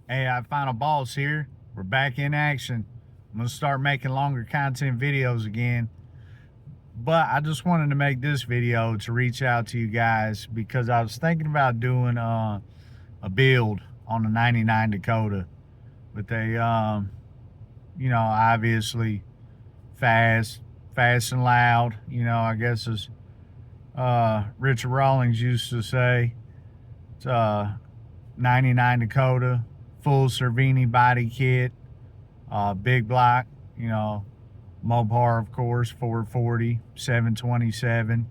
Ai.Finalboss here. We're back in action. I'm going to start making longer content videos again. But I just wanted to make this video to reach out to you guys because I was thinking about doing a build on a 99 Dakota with a, obviously fast and loud. I guess as Richard Rawlings used to say, it's 99 Dakota, full Cervini body kit, big block, Mopar, of course, 440, 727,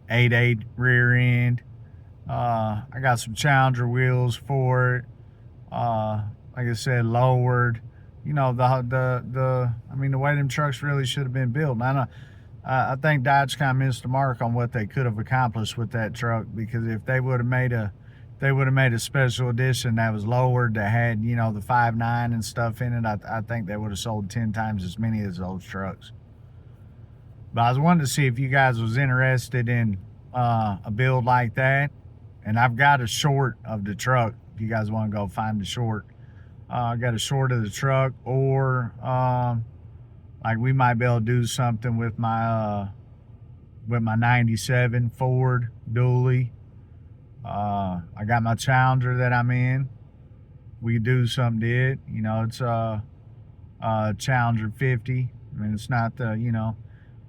8.8 rear end. I got some Challenger wheels for it. Like I said, lowered. The way them trucks really should have been built. And I think Dodge kind of missed the mark on what they could have accomplished with that truck, because if they would have made a special edition that was lowered, that had, the 5.9 and stuff in it, I think they would have sold 10 times as many as those trucks. But I was wanting to see if you guys was interested in a build like that. And I've got a short of the truck if you guys want to go find the short. I got a short of the truck, or like we might be able to do something with my 97 Ford dually. I got my Challenger that I'm in. We could do something to it. It's a Challenger 50. I mean, it's not the,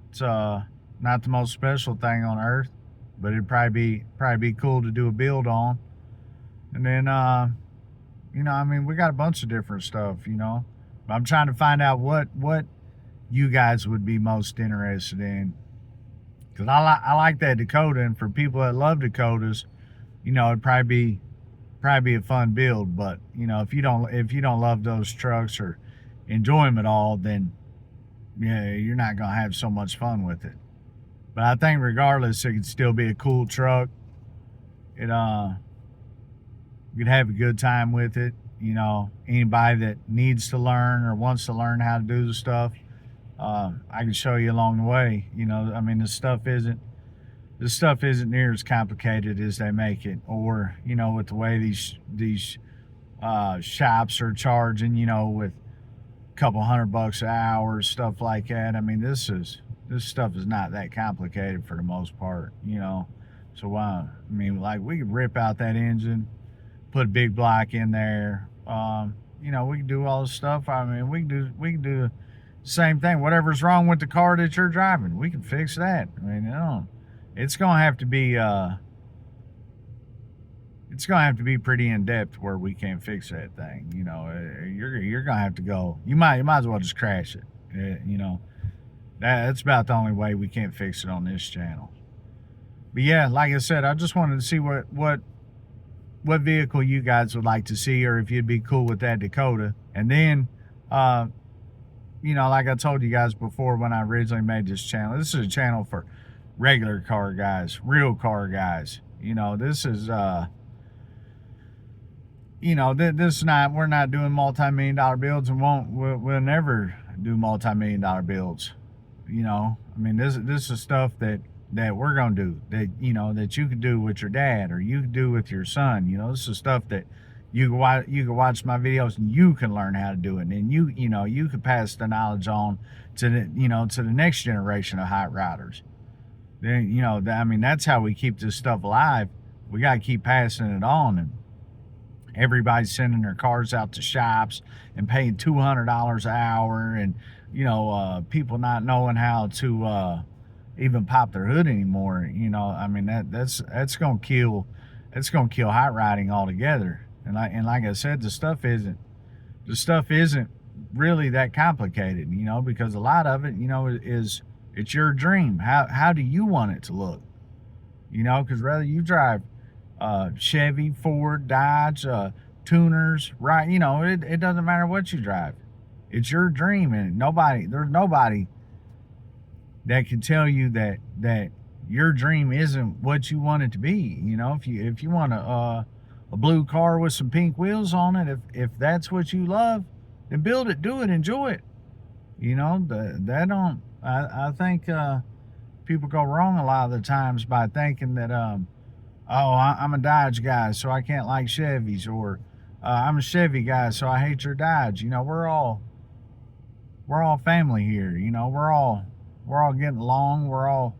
it's not the most special thing on earth, but it'd probably be cool to do a build on. And then, we got a bunch of different stuff, But I'm trying to find out what you guys would be most interested in. Because I like that Dakota, and for people that love Dakotas, it'd probably be a fun build. But if you don't love those trucks or enjoy them at all, then yeah, you're not gonna have so much fun with it. But I think regardless, it could still be a cool truck. You could have a good time with it. Anybody that needs to learn or wants to learn how to do the stuff, I can show you along the way. This stuff isn't near as complicated as they make it, or with the way these shops are charging, with a couple $100 an hour, stuff like that. This stuff is not that complicated for the most part, So we could rip out that engine, put a big block in there. We can do all this stuff. We can do the same thing. Whatever's wrong with the car that you're driving, we can fix that. It's gonna have to be pretty in depth where we can't fix that thing. You're gonna have to go. You might as well just crash it. That's about the only way we can't fix it on this channel. But yeah, like I said, I just wanted to see what vehicle you guys would like to see, or if you'd be cool with that Dakota. And then, like I told you guys before when I originally made this channel, this is a channel for regular car guys, real car guys. This is, we're not doing multi-million-dollar builds, and we'll never do multi-million-dollar builds. This is stuff that we're gonna do, that you could do with your dad, or you could do with your son. This is stuff that you can watch my videos and you can learn how to do it, and you could pass the knowledge on to the next generation of hot rodders. Then that's how we keep this stuff alive. We got to keep passing it on, and everybody's sending their cars out to shops and paying $200 an hour, and people not knowing how to even pop their hood anymore. That's gonna kill hot rodding altogether. And like I said, the stuff isn't really that complicated, because a lot of it, it's your dream. How do you want it to look? Because whether you drive Chevy, Ford, Dodge, tuners, right? It doesn't matter what you drive. It's your dream, and there's nobody that can tell you that your dream isn't what you want it to be. If you want a blue car with some pink wheels on it, if that's what you love, then build it, do it, enjoy it. I think people go wrong a lot of the times by thinking that I'm a Dodge guy, so I can't like Chevys, or I'm a Chevy guy, so I hate your Dodge. You know, we're all family here. You know, we're all getting along. We're all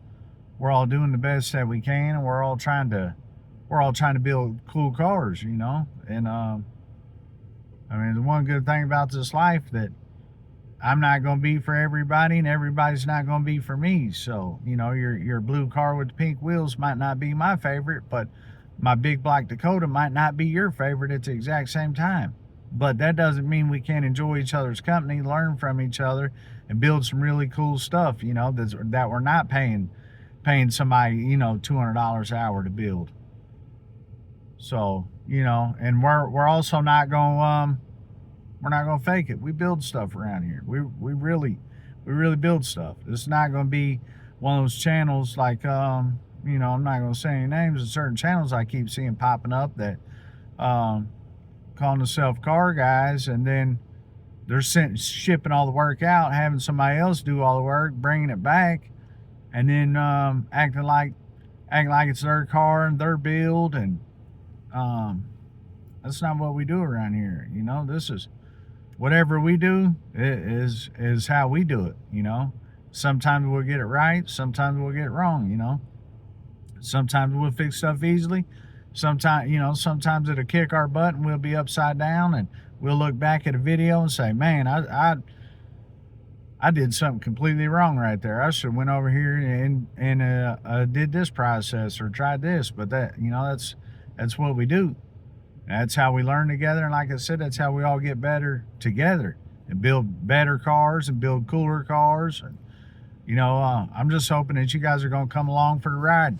doing the best that we can, and we're all trying to build cool cars. You know, and I mean, the one good thing about this life that I'm not going to be for everybody, and everybody's not going to be for me. So, you know, your blue car with the pink wheels might not be my favorite, but my big black Dakota might not be your favorite at the exact same time. But that doesn't mean we can't enjoy each other's company, learn from each other, and build some really cool stuff. You know, that we're not paying somebody, you know, $200 an hour to build. So, you know, and we're also not going we're not gonna fake it. We build stuff around here. We really build stuff. It's not gonna be one of those channels like you know, I'm not gonna say any names of certain channels I keep seeing popping up that calling themselves car guys, and then they're shipping all the work out, having somebody else do all the work, bringing it back, and then acting like it's their car and their build, and that's not what we do around here. You know, this is whatever we do is how we do it. You know, sometimes we'll get it right, sometimes we'll get it wrong. You know, sometimes we'll fix stuff easily. Sometimes, you know, sometimes it'll kick our butt and we'll be upside down, and we'll look back at a video and say, man, I did something completely wrong right there. I should have went over here and did this process or tried this. But that, you know, that's what we do. That's how we learn together. And like I said, that's how we all get better together and build better cars and build cooler cars. And, you know, I'm just hoping that you guys are going to come along for the ride.